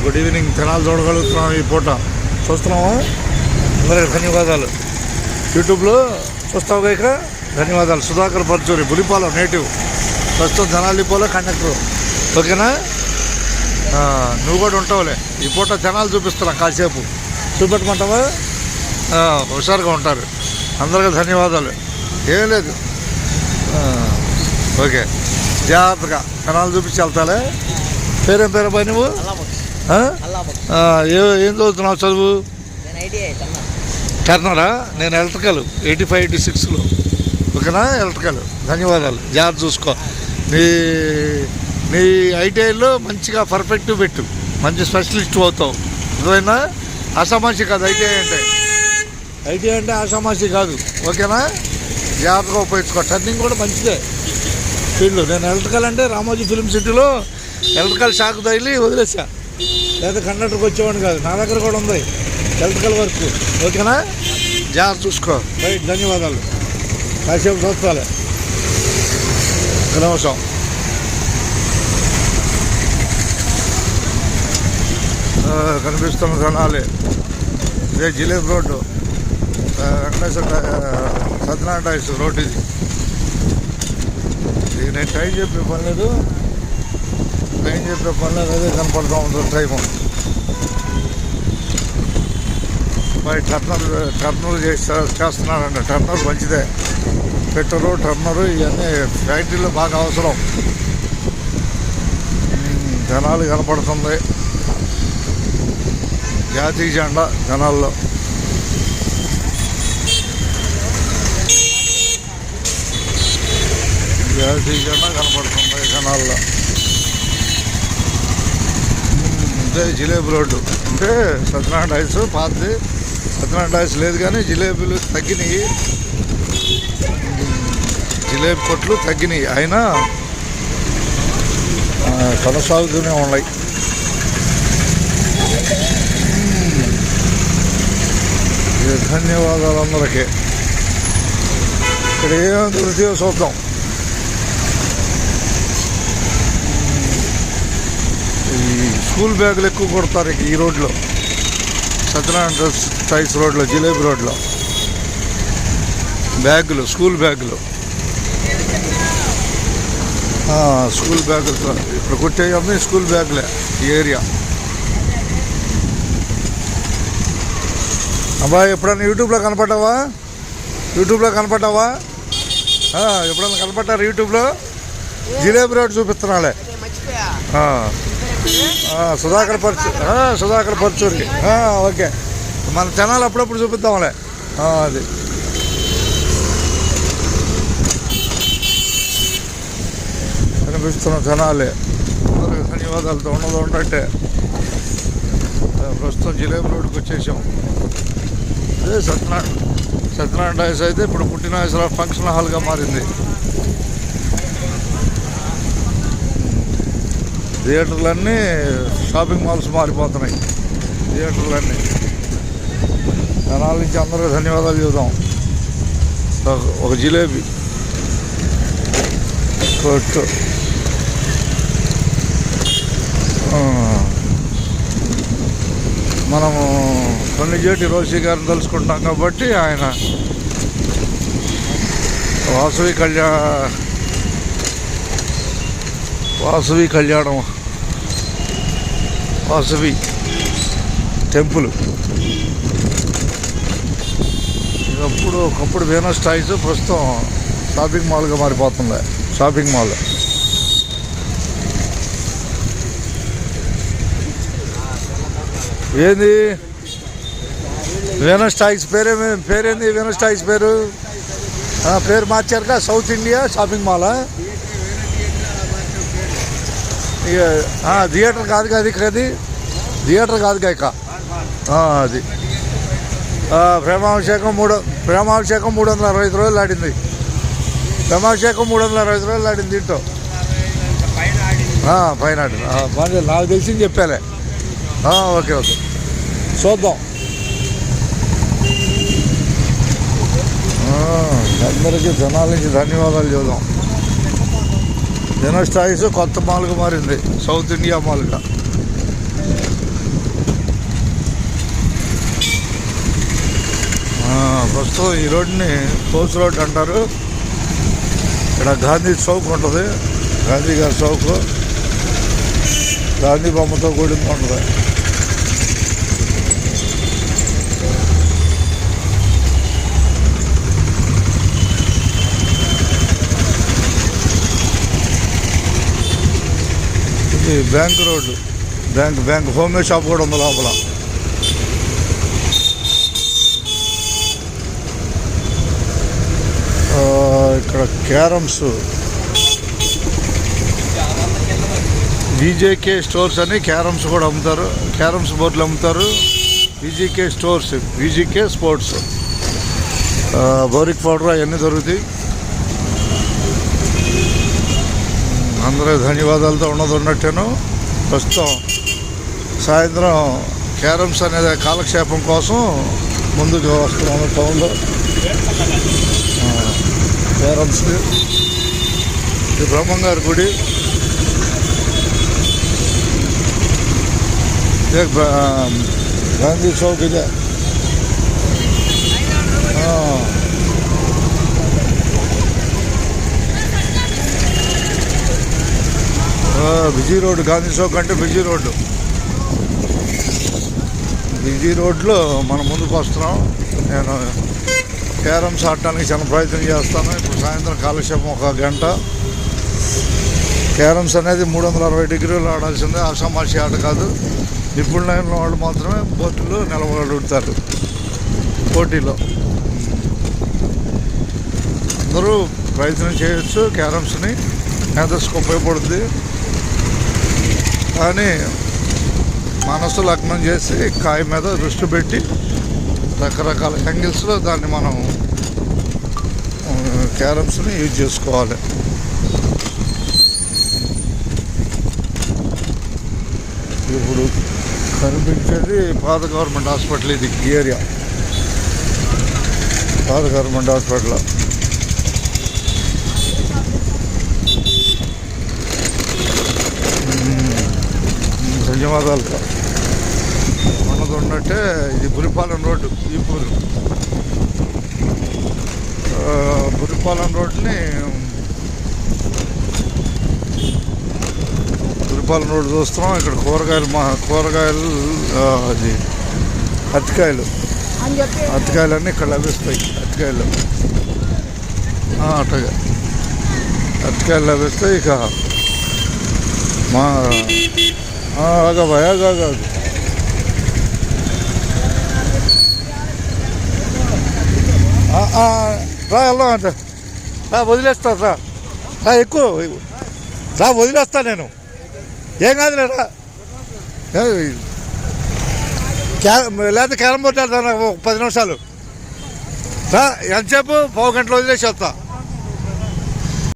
Good evening. Tenali చూడగలుగుతున్నాం ఈ పూట. చూస్తున్నాము. అందరికి ధన్యవాదాలు. యూట్యూబ్లో చూస్తావు కనుక ధన్యవాదాలు. సుధాకర్ పర్చూరి, బులిపాలెం నేటివ్, ప్రస్తుతం తెనాలి డిపోలో కండక్టర్. ఓకేనా? నువ్వు కూడా ఉంటావులే. ఈ పూట తెనాలి చూపిస్తున్నా. కాసేపు చూపెట్టమంటావా? హుషారుగా ఉంటారు. అందరికీ ధన్యవాదాలు. ఏం లేదు. ఓకే, జాగ్రత్తగా తెనాలి చూపించి వెళ్తాలే. పేరేం పేరు అబ్బాయి నువ్వు? ఏం చదువుతున్నావు చదువు? టర్నరా? నేను ఎలక్ట్రికల్ 85, 86లో. ఓకేనా? ఎలక్ట్రికల్. ధన్యవాదాలు. జాగ్రత్త చూసుకో. నీ ఐటీఐలో మంచిగా పర్ఫెక్ట్ పెట్టు. మంచి స్పెషలిస్ట్ అవుతావు. అర్థమైనా? ఆషామాషి కాదు ఐటీఐ అంటే ఆషామాషి కాదు. ఓకేనా? జాగ్రత్తగా ఉపయోగించుకో. టర్నింగ్ కూడా మంచిదే ఫీల్డ్. నేను ఎలక్ట్రికల్ అంటే రామోజీ ఫిల్మ్ సిటీలో ఎలక్ట్రికల్ షాక్ తగిలి వదిలేసా. లేదా కండక్టర్కి వచ్చేవాడిని కాదు. నా దగ్గర కూడా ఉంది ఎలక్ట్రికల్ వర్క్. ఓకేనా? జాగ్రత్త చూసుకో. రైట్, ధన్యవాదాలు. కాసేపు చూస్తాలే. ఒక నిమిషం. కనిపిస్తున్న తెనాలి. ఇదే జిలేబ్ road, Venkateswara Satyanarayana tyres road ఇది. నేను టైం చెప్పే పని లేదు. అదే కనపడుతూ ఉంటుంది టైము. మరి టర్నర్ చేస్తున్నారండి. టర్నర్ మంచిదే. పెట్టరు, టర్నరు ఇవన్నీ ఫ్యాక్టరీలో బాగా అవసరం. జనాలు కనపడుతుంది. జాతీయ జెండా జనాల్లో. జాతీయ జెండా కనపడుతుంది జనాల్లో. ఇదే జిలేబీ రోడ్డు. అంటే సత్యనారాయణ టైర్స్ పాతది. సత్యనారాయణ టైర్స్ లేదు కానీ జిలేబీలు తగ్గినాయి. జిలేబీ కొట్లు తగ్గినాయి. అయినా కొనసాగుతూనే ఉన్నాయి. ధన్యవాదాలు అందరికీ. ఇక్కడ ఏం దొరికితే చూద్దాం. ఈ స్కూల్ బ్యాగులు ఎక్కువ కొడతారు ఈ రోడ్లో. సత్యనారాయణ టైర్స్ రోడ్లో, జిలేబీ రోడ్లో బ్యాగులు, స్కూల్ బ్యాగులు. స్కూల్ బ్యాగులతో ఇప్పుడు కొట్టేయమ్మి స్కూల్ బ్యాగులే ఈ ఏరియా. అబ్బాయి ఎప్పుడన్నా యూట్యూబ్లో కనపడ్డావా? ఎప్పుడన్నా కనపడ్డారు యూట్యూబ్లో? జిలేబీ రోడ్ చూపిస్తున్నాలే. సుధాకర్ పర్చూరి. ఓకే, మన ఛానల్ అప్పుడప్పుడు చూపిద్దాంలే. అది కనిపిస్తున్న ఛానలే. అందరికి ధన్యవాదాలతో ఉండదంటే ప్రస్తుతం జిలేబీ రోడ్డుకి వచ్చేసాం. అదే సత్యనారాయణ టైర్స్ అయితే ఇప్పుడు పుట్టినవసర ఫంక్షన్ హాల్గా మారింది. థియేటర్లన్నీ షాపింగ్ మాల్స్ మారిపోతున్నాయి. థియేటర్లన్నీ. జనాల నుంచి అందరికీ ధన్యవాదాలు చెబుదాం. ఒక జిలేబీ కొట్టు. మనము కొన్నిజేటి రోషి గారిని తలుచుకుంటాం కాబట్టి ఆయన వాసవి కళ్యాణం, వాసవి టెంపుల్. ఒకప్పుడు వీనస్ టాయ్స్, ప్రస్తుతం షాపింగ్ మాల్గా మారిపోతుంది. Shopping mall. ఏంది వీనస్ టాయ్స్ పేరేంది? వీనస్ టాయ్స్ పేరు మార్చారుగా. సౌత్ ఇండియా షాపింగ్ మాలా? ఇక థియేటర్ కాదు కదా అది. థియేటర్ కాదు ఇక అది. ప్రేమాభిషేకం 365 రోజులు ఆడింది. ప్రేమాభిషేకం 365 రోజులు ఆడింది దీంట్లో. పైన ఆడింది. నాకు తెలిసింది చెప్పాలే. ఓకే చూద్దాం. అందరికీ జనాల నుంచి ధన్యవాదాలు చూద్దాం. వీనస్ టాయ్స్ కొత్త మాల్గా మారింది. సౌత్ ఇండియా మాల్గా. ప్రస్తుతం ఈ రోడ్ని పోస్ రోడ్ అంటారు. ఇక్కడ గాంధీ చౌక్ ఉంటుంది, గాంధీ గారి చౌక్, గాంధీ బొమ్మతో కూడింది ఉంటుంది. ఇది bank road, bank home shop కూడా ఉంది లోపల. ఇక్కడ క్యారమ్స్, బీజేకే స్టోర్స్ అని క్యారమ్స్ కూడా అమ్ముతారు, క్యారమ్స్ బోర్డులు అమ్ముతారు. బీజేకే స్టోర్స్, బీజేకే స్పోర్ట్స్, బోరిక్ పౌడర్ అవన్నీ దొరుకుతాయి. అందరూ ధన్యవాదాలతో ఉన్నట్టాను. ప్రస్తుతం సాయంత్రం క్యారమ్స్ అనేది కాలక్షేపం కోసం ముందుకు వస్తున్నాము టౌన్లో. క్యారమ్స్కి ఇది బ్రహ్మంగారి గుడి. గాంధీ చౌక్ ఇదే. బిజీ రోడ్డు, గాంధీ చౌక్ అంటే బిజీ రోడ్డు. బిజీ రోడ్లో మనం ముందుకు వస్తున్నాం. నేను క్యారమ్స్ ఆడటానికి చాలా ప్రయత్నం చేస్తాను. ఇప్పుడు సాయంత్రం కాలక్షేపం 1 గంట. క్యారమ్స్ అనేది 360 డిగ్రీలు ఆడాల్సిందే, ఆషామాషి ఆట కాదు. నిపుణులైన వాళ్ళు మాత్రమే బోర్డులో నిలబడుతారు పోటీలో. అందరూ ప్రయత్నం చేయొచ్చు క్యారమ్స్ని, మేధస్సుకు ఉపయోగపడుతుంది. కానీ మనసు లగ్నం చేసి కాయ మీద దృష్టి పెట్టి రకరకాల యాంగిల్స్లో దాన్ని మనం క్యారమ్స్ని యూజ్ చేసుకోవాలి. ఇప్పుడు కనిపించేది పాత గవర్నమెంట్ హాస్పిటల్. ఇది ఏరియా పాత గవర్నమెంట్ హాస్పిటల్. ధన్యవాదాలు. మనది ఉన్నట్టే ఇది బురిపాలెం రోడ్డు, ఈపూరు. బురిపాలెం రోడ్ని బురిపాలెం రోడ్డు చూస్తున్నాం. ఇక్కడ కూరగాయలు అది అరటికాయలన్నీ ఇక్కడ లభిస్తాయి. అట్టగా అరటికాయలు లభిస్తాయి. ఇక మా ఆగా రా, వెళ్దాం అంటే వదిలేస్తా. రా ఎక్కువ రా, వదిలేస్తా నేను. ఏం కాదులే రా. లేకపోతే క్యారం బోర్డు ఆడతాను 10 నిమిషాలు రా. ఎంతసేపు? 1/2 గంటలో వదిలేసి వస్తా.